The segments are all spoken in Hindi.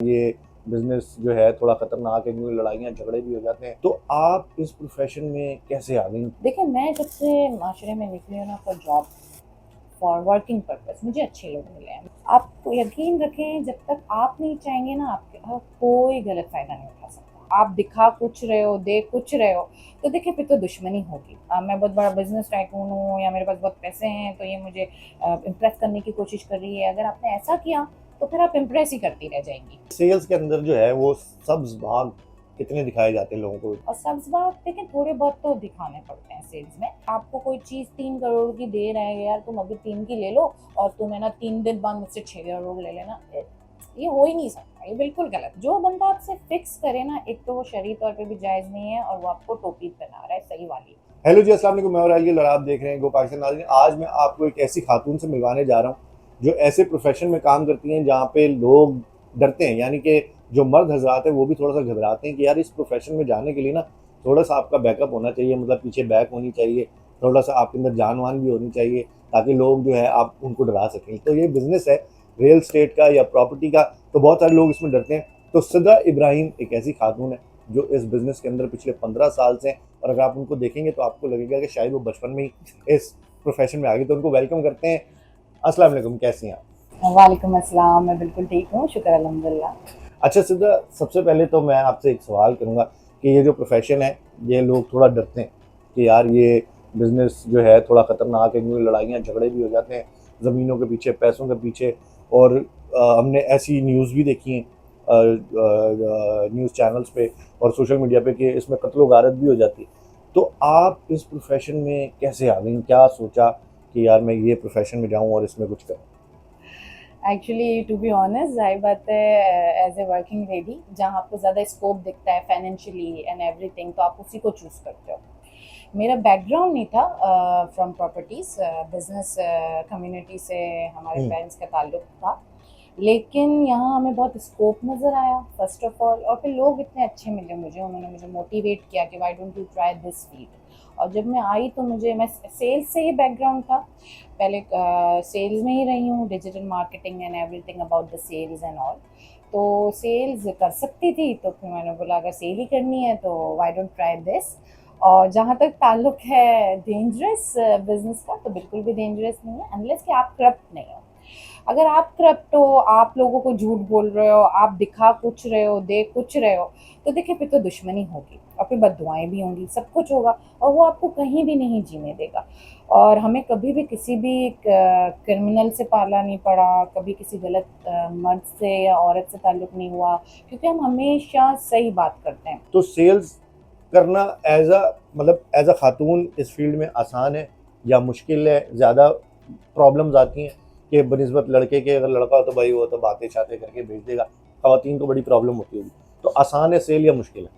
ये बिजनेस जो है थोड़ा खतरनाक है क्योंकि लड़ाइयाँ झगड़े भी हो जाते हैं। तो आप इस प्रोफेशन में कैसे आ गई? देखिए, मैं जब से माशरे में निकली हूँ ना for job, for working purpose, मुझे अच्छे लोग मिले हैं। आप यकीन रखें, जब तक आप नहीं चाहेंगे ना, आपका कोई गलत फ़ायदा नहीं उठा सकता। आप दिखा कुछ रहे हो, दे कुछ रहे हो, तो देखिए फिर तो दुश्मनी होगी। मैं बहुत बड़ा बिज़नेस टाइकून हूँ या मेरे पास बहुत पैसे हैं, तो ये मुझे इम्प्रेस करने की कोशिश कर रही है। अगर आपने ऐसा किया, तो फिर आप इम्प्रेस ही करती रह जाएँगी। सेल्स के अंदर जो है वो सब्ज़ भाग कितने दिखाए जाते हैं लोगों को? और सब्ज़ भाग देखिए थोड़े बहुत तो दिखाने पड़ते हैं सेल्स में। आपको कोई चीज़ 3 करोड़ की दे रहा है, यार तुम अभी 3 की ले लो और तुम है ना 3 दिन बाद मुझसे 6 करोड़ ले लेना। ये हो ही नहीं सकता, ये बिल्कुल गलत। जो बंदा आपसे फिक्स करे ना, एक तो वो शरई तौर पे भी जायज़ नहीं है और वो आपको टोपी पहना रहा है, सही वाली। हेलो जी, अस्सलाम वालेकुम। मैं और आलिया लड़ा आप देख रहे हैं गो पाकिस्तान नाज़रीन। आज मैं आपको एक ऐसी खातून से मिलवाने जा रहा हूँ जो ऐसे प्रोफेशन में काम करती हैं जहाँ पे लोग डरते हैं, यानी कि जो मर्द हजरात हैं वो भी थोड़ा सा घबराते हैं कि यार इस प्रोफेशन में जाने के लिए ना थोड़ा सा आपका बैकअप होना चाहिए, मतलब पीछे बैक होनी चाहिए, थोड़ा सा आपके अंदर जानवान भी होनी चाहिए ताकि लोग जो है आप उनको डरा सकें। तो ये बिजनेस है रियल स्टेट का या प्रॉपर्टी का, तो बहुत सारे लोग इसमें डरते हैं। तो सदा इब्राहिम एक ऐसी खातून है जो इस बिज़नेस के अंदर पिछले 15 साल से हैं, और अगर आप उनको देखेंगे तो आपको लगेगा कि शायद वो बचपन में ही इस प्रोफेशन में आ गए। तो उनको वेलकम करते हैं। अस्सलाम वालेकुम, कैसी हैं आप? वालेकुम अस्सलाम, मैं बिल्कुल ठीक हूँ, शुक्र अल्हम्दुलिल्लाह। अच्छा सिद्धा, सबसे पहले तो मैं आपसे एक सवाल करूँगा कि ये जो प्रोफेशन है, ये लोग थोड़ा डरते हैं कि यार ये बिज़नेस जो है थोड़ा ख़तरनाक है क्योंकि लड़ाइयाँ झगड़े भी हो जाते हैं ज़मीनों के पीछे, पैसों के पीछे। और हमने ऐसी न्यूज़ भी देखी हैं न्यूज़ चैनल्स पे और सोशल मीडिया पे कि इसमें कत्लो गारत भी हो जाती है। तो आप इस प्रोफेशन में कैसे आ गई? क्या सोचा कि यार मैं ये प्रोफेशन में जाऊँ और इसमें कुछ करूँ? एक्चुअली टू बी ऑनेस्ट, ज़ाहिर बात है, एज़ ए वर्किंग लेडी जहाँ आपको ज़्यादा स्कोप दिखता है फाइनेंशियली एंड एवरीथिंग, तो आप उसी को चूज़ करते हो। मेरा बैकग्राउंड नहीं था फ्रॉम प्रॉपर्टीज़, बिज़नेस कम्युनिटी से हमारे हुँ, पेरेंट्स का ताल्लुक था। लेकिन यहाँ हमें बहुत स्कोप नज़र आया फ़र्स्ट ऑफ़ ऑल, और फिर लोग इतने अच्छे मिले मुझे, उन्होंने मुझे मोटिवेट किया कि why don't you try this field. और जब मैं आई तो मुझे, मैं सेल्स से ही बैकग्राउंड था, पहले सेल्स में ही रही हूँ, digital marketing and everything about the sales and all. तो सेल्स कर सकती थी, तो फिर मैंने बोला अगर सेल ही करनी है तो व्हाई डोंट ट्राई दिस। और जहाँ तक ताल्लुक है डेंजरस बिजनेस का, तो बिल्कुल भी डेंजरस नहीं है अनलेस कि आप करप्ट नहीं हो। अगर आप करप्ट हो, आप लोगों को झूठ बोल रहे हो, आप दिखा कुछ रहे हो, दे कुछ रहे हो, तो देखिए फिर तो दुश्मनी होगी और फिर बददुआएं भी होंगी, सब कुछ होगा, और वो आपको कहीं भी नहीं जीने देगा। और हमें कभी भी किसी भी क्रिमिनल से पाला नहीं पड़ा, कभी किसी गलत मर्द से या औरत से ताल्लुक नहीं हुआ, क्योंकि हम हमेशा सही बात करते हैं। तो सेल्स करना एज़ अ खातून इस फ़ील्ड में आसान है या मुश्किल है? ज़्यादा प्रॉब्लम्स आती हैं कि बनिस्बत लड़के के, अगर लड़का हो तो भाई वो तो बातें-शातें करके भेज देगा, ख़वातीन को बड़ी प्रॉब्लम होती होगी। तो आसान है सेल या मुश्किल है?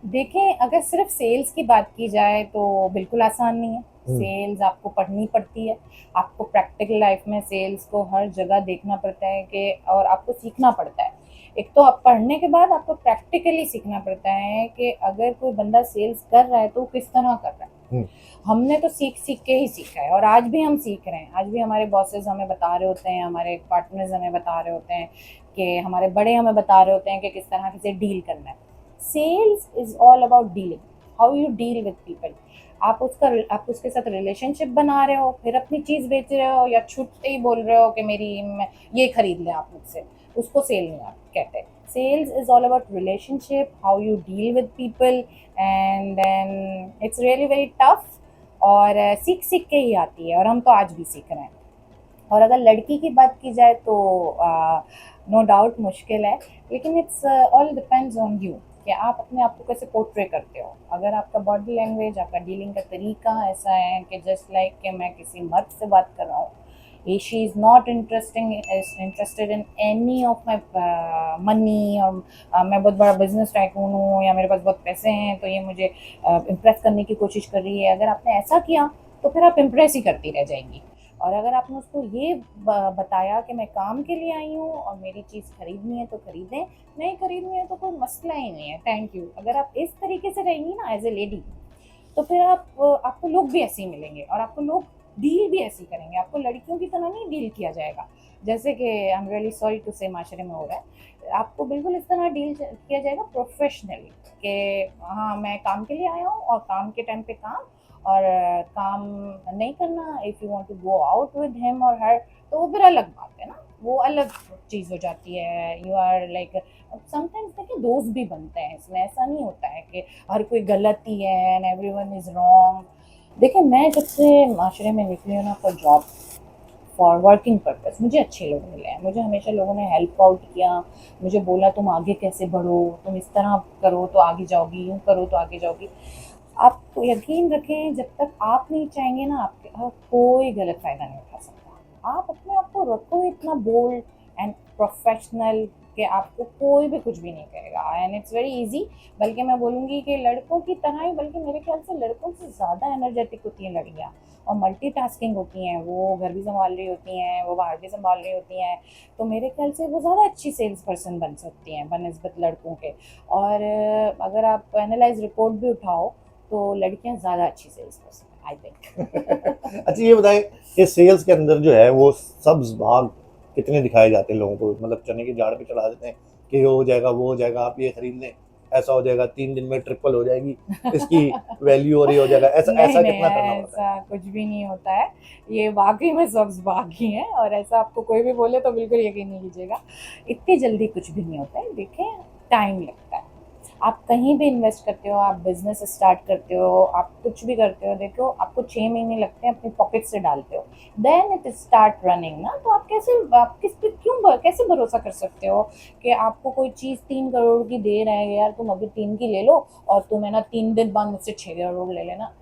देखें, अगर सिर्फ सेल्स की बात की जाए तो बिल्कुल आसान नहीं है। हुँ, सेल्स आपको पढ़नी पड़ती है, आपको प्रैक्टिकल लाइफ में सेल्स को हर जगह देखना पड़ता है कि, और आपको सीखना पड़ता है। एक तो आप पढ़ने के बाद आपको प्रैक्टिकली सीखना पड़ता है कि अगर कोई बंदा सेल्स कर रहा है तो वो किस तरह कर रहा है। हुँ। हमने तो सीख के ही सीखा है और आज भी हम सीख रहे हैं। आज भी हमारे बॉसेस हमें बता रहे होते हैं, हमारे पार्टनर्स हमें बता रहे होते हैं, कि हमारे बड़े हमें बता रहे होते हैं कि किस तरह से डील करना है। Sales is all about dealing, how you deal with people. आप उसके साथ रिलेशनशिप बना रहे हो, फिर अपनी चीज़ बेच रहे हो, या छुटते ही बोल रहे हो कि ये खरीद लें आप मुझसे, उसको सेल नहीं आप कहते। Sales is all about relationship, how you deal with people, and then it's really very tough. और सीख सीख के ही आती है, और हम तो आज भी सीख रहे हैं। और अगर लड़की की बात की जाए तो नो डाउट मुश्किल है, लेकिन it's all depends on you कि आप अपने आप को कैसे पोर्ट्रे करते हो। अगर आपका बॉडी लैंग्वेज, आपका डीलिंग का तरीका ऐसा है कि जस्ट लाइक कि मैं किसी मर्द से बात कर रहा हूँ, she is not interested in any of my money, और मैं बहुत बड़ा बिजनेस टाइकून हूँ या मेरे पास बहुत पैसे हैं, तो ये मुझे इम्प्रेस करने की कोशिश कर रही है। अगर आपने ऐसा किया, तो फिर आप इम्प्रेस ही करती रह जाएंगी। और अगर आपने उसको ये बताया कि मैं काम के लिए आई हूँ और मेरी चीज़ खरीदनी है तो खरीदें, नहीं खरीदनी है तो कोई मसला ही नहीं है, थैंक यू। अगर आप इस तरीके से रहेंगी ना एज ए लेडी, तो फिर आपको लोग भी ऐसे ही मिलेंगे और आपको लोग डील भी ऐसी करेंगे। आपको लड़कियों की तरह नहीं डील किया जाएगा। जैसे कि I am really sorry to से माशरे में हो रहा है, आपको बिल्कुल इस तरह डील किया जाएगा प्रोफेशनली कि हाँ मैं काम के लिए आया हूँ और काम के टाइम पे काम, और काम नहीं करना। If you want to go out with him और हर, तो वो फिर अलग बात है ना, वो अलग चीज़ हो जाती है। यू आर लाइक, समटाइम्स देखिए दोस्त भी बनते हैं इसमें, ऐसा नहीं होता है कि हर कोई गलत ही है एंड एवरीवन इज़ रॉन्ग। देखिए मैं जब से माशरे में निकली हूँ ना for job, for working purpose, मुझे अच्छे लोग मिले हैं, मुझे हमेशा लोगों ने हेल्प आउट किया, मुझे बोला तुम आगे कैसे बढ़ो, तुम इस तरह करो तो आगे जाओगी, यूँ करो तो आगे जाओगी। आप यकीन रखें, जब तक आप नहीं चाहेंगे ना, आपके कोई गलत फ़ायदा नहीं उठा सकता। आप अपने आप को रखो इतना बोल्ड एंड प्रोफेशनल कि आपको कोई भी कुछ भी नहीं करेगा, एंड इट्स वेरी ईज़ी। बल्कि मैं बोलूँगी कि लड़कों की तरह ही, बल्कि मेरे ख्याल से लड़कों से ज़्यादा एनर्जेटिक होती हैं लड़कियाँ, और मल्टीटास्किंग होती हैं, वो घर भी सँभाल रही होती हैं, वो बाहर भी सँभाल रही होती हैं। तो मेरे ख्याल से वो ज़्यादा अच्छी सेल्स पर्सन बन सकती हैं बनिस्बत लड़कों के। और अगर आप एनालाइज़ रिपोर्ट भी उठाओ तो लड़कियां ज़्यादा अच्छी सेल्स पर्सन है, आई थिंक। अच्छा ये बताएं कि सेल्स के अंदर जो है वो सब्ज बाग कितने दिखाए जाते हैं लोगों को, मतलब चने के झाड़ पे चढ़ा देते हैं कि ये हो जाएगा वो हो जाएगा, आप ये खरीद लें, ऐसा हो जाएगा, 3 दिन में ट्रिपल हो जाएगी इसकी वैल्यू, और ये हो जाएगा, ऐसा नहीं ऐसा नहीं, कितना करना पड़ता है? ऐसा कुछ भी नहीं होता है। ये वाकई में सब्ज बाग ही है, और ऐसा आपको कोई भी बोले तो बिल्कुल यकीन नहीं कीजिएगा। इतनी जल्दी कुछ भी नहीं होता है। देखें, टाइम लगता है। आप कहीं भी इन्वेस्ट करते हो, आप बिजनेस स्टार्ट करते हो, आप कुछ भी करते हो, देखो आपको 6 महीने लगते हैं, अपनी पॉकेट से डालते हो, देन इट स्टार्ट रनिंग ना। तो आप कैसे, आप किस पे क्यों कैसे भरोसा कर सकते हो कि आपको कोई चीज़ 3 करोड़ की दे रहा है, यार तुम अभी 3 की ले लो और तुम है ना 3 दिन बाद मुझसे 6 करोड़ ले लेना।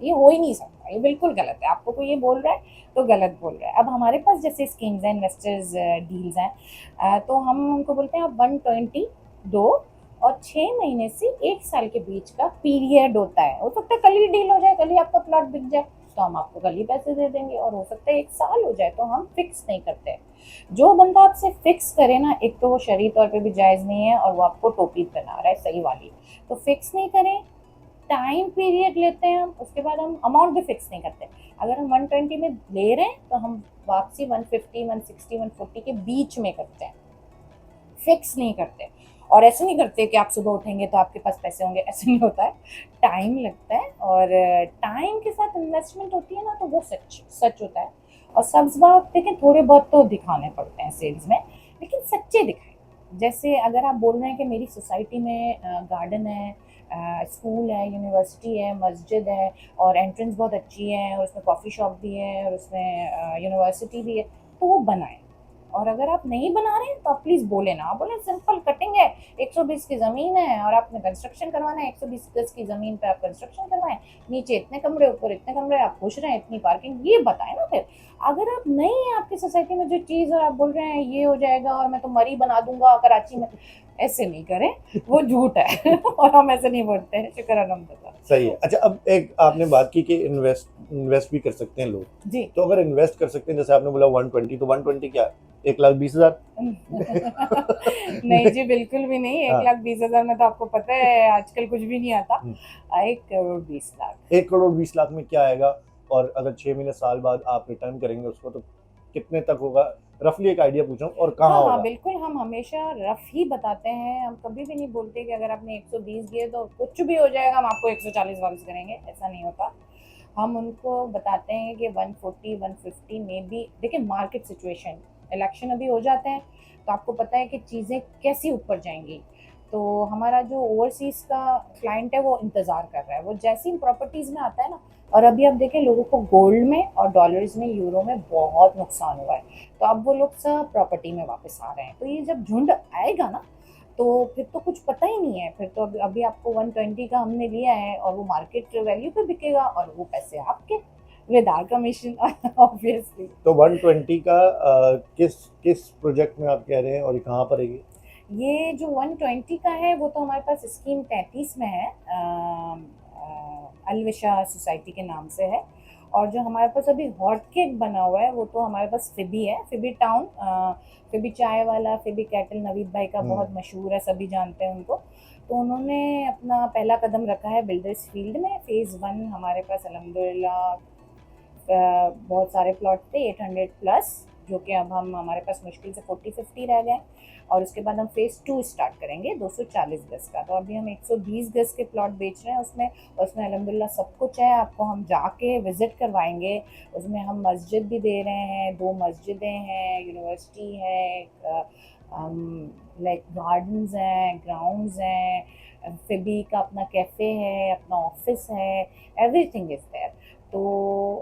ये हो ही नहीं सकता, ये बिल्कुल गलत है। आपको कोई ये बोल रहा है तो गलत बोल रहा है। अब हमारे पास जैसे स्कीम्स हैं, इन्वेस्टर्स डील्स हैं, तो हम उनको बोलते हैं आप 120 दो, और 6 महीने से 1 साल के बीच का पीरियड होता है। हो सकता है कल ही डील हो जाए, कल ही आपका प्लॉट बिक जाए, तो हम आपको कल ही पैसे दे देंगे, और हो सकता है 1 साल हो जाए। तो हम फिक्स नहीं करते। जो बंदा आपसे फिक्स करे ना, एक तो वो शरई तौर पे भी जायज़ नहीं है, और वो आपको टोपी बना रहा है सही वाली। तो फिक्स नहीं करें, टाइम पीरियड लेते हैं हम, उसके बाद हम अमाउंट भी फिक्स नहीं करते। अगर हम 120 में ले रहे हैं तो हम वापसी 150, 160, 140 के बीच में करते हैं, फिक्स नहीं करते। और ऐसे नहीं करते कि आप सुबह उठेंगे तो आपके पास पैसे होंगे, ऐसे नहीं होता है। टाइम लगता है, और टाइम के साथ इन्वेस्टमेंट होती है ना, तो वो सच सच होता है। और सब्ज बाग देखें, थोड़े बहुत तो दिखाने पड़ते हैं सेल्स में, लेकिन सच्चे दिखाए। जैसे अगर आप बोल रहे हैं कि मेरी सोसाइटी में गार्डन है, स्कूल है, यूनिवर्सिटी है, मस्जिद है, और एंट्रेंस बहुत अच्छी है, और उसमें कॉफ़ी शॉप भी है, और उसमें यूनिवर्सिटी भी है, तो वो बनाएं। और अगर आप नहीं बना रहे हैं तो आप प्लीज़ बोले ना, आप बोले सिंपल कटिंग है, 120 की ज़मीन है और आपने कंस्ट्रक्शन करवाना है, 120 गज की ज़मीन पे आप कंस्ट्रक्शन करवाएं, नीचे इतने कमरे, ऊपर इतने कमरे, आप खुश रहें, इतनी पार्किंग, ये बताएं ना फिर। अगर आप नहीं है आपकी सोसाइटी में जो चीज़, और आप बोल रहे हैं ये हो जाएगा और मैं तो मरी बना दूंगा कराची में, ऐसे नहीं करें, वो झूठ है। और हम ऐसे नहीं बोलते हैं, शुक्र अलहमदुलिल्लाह। सही है। अच्छा अब एक आपने बात की कि इन्वेस्ट भी कर सकते हैं लोग, जी। तो अगर इन्वेस्ट कर सकते हैं, जैसे आपने बोला 120, तो 120 क्या, 1,20,000? नहीं जी, बिल्कुल भी नहीं। एक हाँ। लाख बीस हजार में तो आपको पता है आजकल कुछ भी नहीं आता। 1 करोड़ 20 लाख। 1,20,00,000 में क्या आएगा? और अगर 6 महीने साल बाद आप रिटर्न करेंगे उसको, तो कितने तक होगा? रफली एक आइडिया पूछ रहा हूँ, और कहाँ हाँ हाँ, होगा? बिल्कुल, हम हमेशा रफ ही बताते हैं। हम कभी भी नहीं बोलते कि अगर आपने 120 दिए तो कुछ भी हो जाएगा, हम आपको 140 वापस करेंगे, ऐसा नहीं होता। हम उनको बताते हैं कि 140, 150 में भी, देखिए मार्केट सिचुएशन, इलेक्शन अभी हो जाते हैं, तो आपको पता है कि चीज़ें कैसी ऊपर जाएंगी। तो हमारा जो ओवरसीज़ का क्लाइंट है वो इंतज़ार कर रहा है, वो जैसे ही प्रॉपर्टीज़ में आता है ना। और अभी आप देखें, लोगों को गोल्ड में और डॉलर्स में, यूरो में बहुत नुकसान हुआ है, तो अब वो लोग सब प्रॉपर्टी में वापस आ रहे हैं। तो ये जब झुंड आएगा ना, तो फिर तो कुछ पता ही नहीं है। फिर तो अभी आपको 120 का हमने लिया है, और वो मार्केट वैल्यू पे बिकेगा, और वो पैसे आपके, विद आवर कमीशन, ऑब्वियसली। तो 120 का किस किस प्रोजेक्ट में आप कह रहे हैं, और ये कहाँ पर है ये? ये जो 120 का है वो तो हमारे पास स्कीम 33 में है, अलविशा सोसाइटी के नाम से है। और जो हमारे पास अभी हॉट केक बना हुआ है वो तो हमारे पास फिबी है, फिबी टाउन, फिबी चाय वाला, फिबी कैटल, नवीद भाई का बहुत मशहूर है, सभी जानते हैं उनको। तो उन्होंने अपना पहला कदम रखा है बिल्डर्स फील्ड में। फ़ेज़ 1 हमारे पास अल्हम्दुलिल्लाह बहुत सारे प्लॉट थे, 800 प्लस, जो कि अब हम हमारे पास मुश्किल से 40-50 रह गए, और उसके बाद हम फेज़ 2 स्टार्ट करेंगे 240 गज़ का। तो अभी हम 120 गज़ के प्लॉट बेच रहे हैं, उसमें अल्हम्दुलिल्लाह सब कुछ है, आपको हम जाके विज़िट करवाएंगे। उसमें हम मस्जिद भी दे रहे हैं, 2 मस्जिदें हैं, यूनिवर्सिटी है, लाइक गार्डन्स हैं, ग्राउंड्स हैं, फिबी का अपना कैफ़े है, अपना ऑफिस है, एवरीथिंग इज़ देयर। तो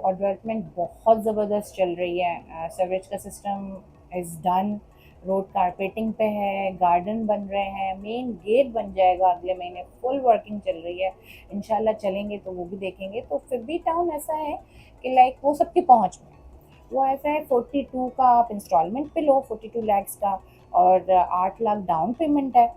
और डेवलपमेंट बहुत ज़बरदस्त चल रही है, सीवरेज का system is done, road carpeting पे है, गार्डन बन रहे हैं, मेन गेट बन जाएगा अगले महीने, फुल वर्किंग चल रही है। इंशाल्लाह चलेंगे तो वो भी देखेंगे। तो फिबी टाउन ऐसा है कि लाइक वो सबकी पहुंच में है। वो ऐसा है 42 का आप इंस्टॉलमेंट पे लो, 42 लैक्स का, और 8 लाख डाउन पेमेंट है।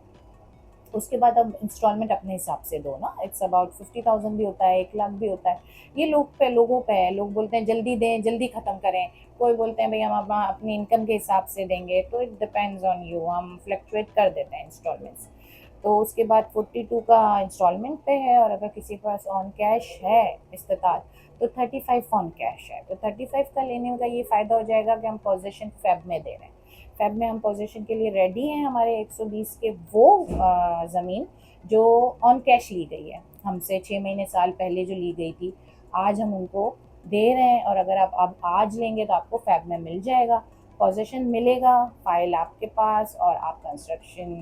उसके बाद अब इंस्टॉलमेंट अपने हिसाब से दो ना, इट्स अबाउट 50,000 भी होता है, 1 लाख भी होता है। ये लोगों पे है, लोग बोलते हैं जल्दी दें, जल्दी ख़त्म करें, कोई बोलते हैं भाई हम अपनी इनकम के हिसाब से देंगे। तो इट डिपेंड्स ऑन यू, हम फ्लक्चुएट कर देते हैं इंस्टॉलमेंट्स। तो उसके बाद 42 का इंस्टॉलमेंट पे है, और अगर किसी के पास ऑन कैश है इस्तेताद, तो 35 ऑन कैश है। तो 35 का लेने का ये फ़ायदा हो जाएगा कि हम पोजीशन फेब में दे रहे हैं। फेब में हम पोजीशन के लिए रेडी हैं। हमारे 120 के वो ज़मीन जो ऑन कैश ली गई है हमसे 6 महीने साल पहले जो ली गई थी, आज हम उनको दे रहे हैं। और अगर आप अब आज लेंगे तो आपको फेब में मिल जाएगा, पोजीशन मिलेगा, फाइल आपके पास, और आप कंस्ट्रक्शन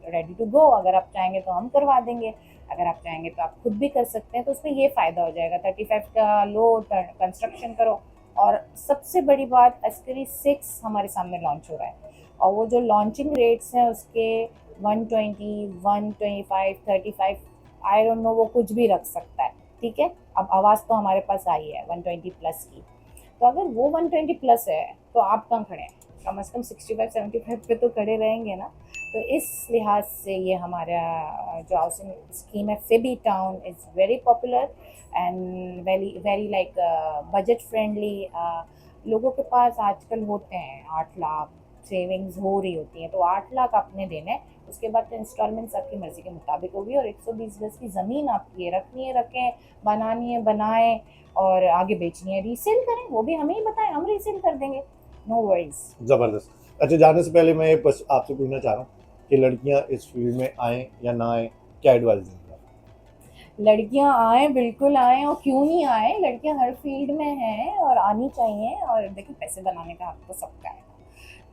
रेडी टू गो। अगर आप चाहेंगे तो हम करवा देंगे, अगर आप चाहेंगे तो आप खुद भी कर सकते हैं। तो उसमें ये फ़ायदा हो जाएगा, 35 का लो, कंस्ट्रक्शन करो। और सबसे बड़ी बात, अस्करी 6 हमारे सामने लॉन्च हो रहा है, और वो जो लॉन्चिंग रेट्स हैं उसके 120, 125, 35, आई डोंट नो, वो कुछ भी रख सकता है, ठीक है। अब आवाज़ तो हमारे पास आई है 120 प्लस की। तो अगर वो 120 प्लस है तो आप कहाँ खड़े हैं? कम से कम 65-75 पे तो खड़े रहेंगे ना। तो इस लिहाज से ये हमारा जो हाउसिंग स्कीम है Phoebe town is very popular and very very like budget friendly. लोगों के पास आजकल होते हैं 8 लाख सेविंग्स हो रही होती हैं, तो 8 लाख आपने देने, उसके बाद तो इंस्टॉलमेंट्स आपकी मर्ज़ी के मुताबिक होगी। और 120 गज़ की ज़मीन आपकी है, रखनी है रखें, बनानी है बनाएं, और आगे बेचनी है रीसेल करें, वो भी हमें ही बताएं, हम रीसेल कर देंगे, नो वरीज। ज़बरदस्त। अच्छा, जाने से पहले मैं बस आपसे पूछना चाह रहा हूँ कि लड़कियाँ इस फील्ड में आएँ या ना आएँ, क्या एडवाइस देंगे आप? लड़कियां आए, बिल्कुल आए, और क्यों नहीं आए, लड़कियां हर फील्ड में हैं और आनी चाहिए। और देखिए पैसे बनाने का हक तो सबका है।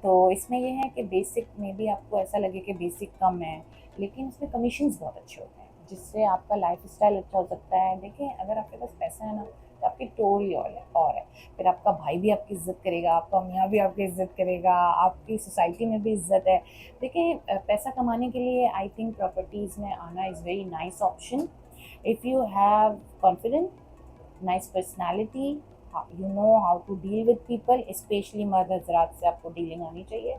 तो इसमें ये है कि बेसिक में भी आपको ऐसा लगे कि बेसिक कम है, लेकिन इसमें कमीशंस बहुत अच्छे होते हैं, जिससे आपका लाइफस्टाइल अच्छा हो सकता है। देखिए अगर आपके पास पैसा है ना, तो आपकी टोर ही और है। फिर आपका भाई भी आपकी इज्जत करेगा, आपका मियाँ भी आपकी इज्जत करेगा, आपकी सोसाइटी में भी इज्जत है। देखिए पैसा कमाने के लिए आई थिंक प्रॉपर्टीज़ में आना is very nice option. If you have confidence, nice personality, you know how to deal with people, specially मर्द हजरात से आपको डीलिंग आनी चाहिए।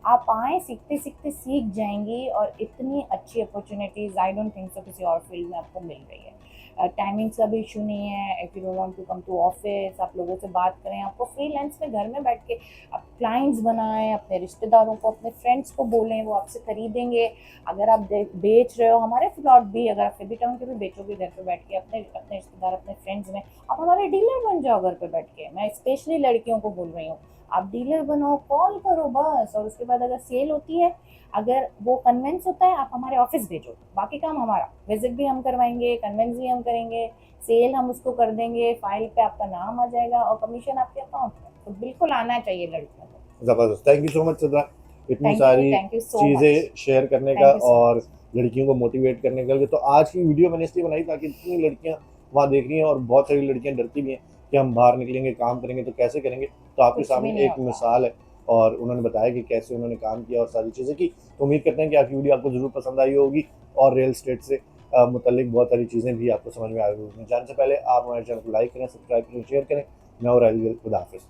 आप आएँ, सीखते सीखते सीख जाएंगी, और इतनी अच्छी opportunities I don't think so किसी और फील्ड में आपको मिल रही है। टाइमिंग्स का भी इशू नहीं है, if you don't want to come to office, आप लोगों से बात करें, आपको फ्रीलांस में घर में बैठ के आप क्लाइंट्स बनाएं, अपने रिश्तेदारों को, अपने फ्रेंड्स को बोलें, वो आपसे खरीदेंगे। अगर आप बेच रहे हो हमारे प्लॉट भी, अगर आप फिबी टाउन के भी बेचोगे घर पे बैठ के, अपने अपने रिश्तेदार, अपने फ्रेंड्स में, आप हमारे डीलर बन जाओ घर पे बैठ के। मैं स्पेशली लड़कियों को बोल रही हूँ, आप डीलर बनो, कॉल करो बस। और उसके बाद अगर सेल होती है, अगर वो कन्वेंस होता है, आप हमारे ऑफिस भेजो, बाकी काम हमारा, विजिट भी हम करवाएंगे, कन्वेंस भी हम करेंगे, सेल हम उसको कर देंगे, फाइल पे आपका नाम आ जाएगा, और कमीशन आपके अकाउंट में। तो बिल्कुल आना चाहिए लड़कियों को। ज़बरदस्त। थैंक यू सो मच सदरा, इतनी सारी थैंक यू सो मच। चीज़ें शेयर करने का थैंक यू सो और मच। लड़कियों को मोटिवेट करने का। तो आज की वीडियो मैंने इसलिए बनाई ताकि इतनी लड़कियां वहाँ देख रही हैं, और बहुत सारी लड़कियां डरती भी हैं कि हम बाहर निकलेंगे, काम करेंगे तो कैसे करेंगे। तो आपके कुछ भी सामने नहीं एक होता। मिसाल है, और उन्होंने बताया कि कैसे उन्होंने काम किया और सारी चीज़ें की। तो उम्मीद करते हैं कि आपकी वीडियो आपको ज़रूर पसंद आई होगी, और रियल स्टेट से मुतल्लिक बहुत सारी चीज़ें भी आपको समझ में आ गई होंगी। जानने से पहले आप हमारे चैनल को लाइक करें, सब्सक्राइब करें, शेयर करें। मैं और खुदा हाफिज़।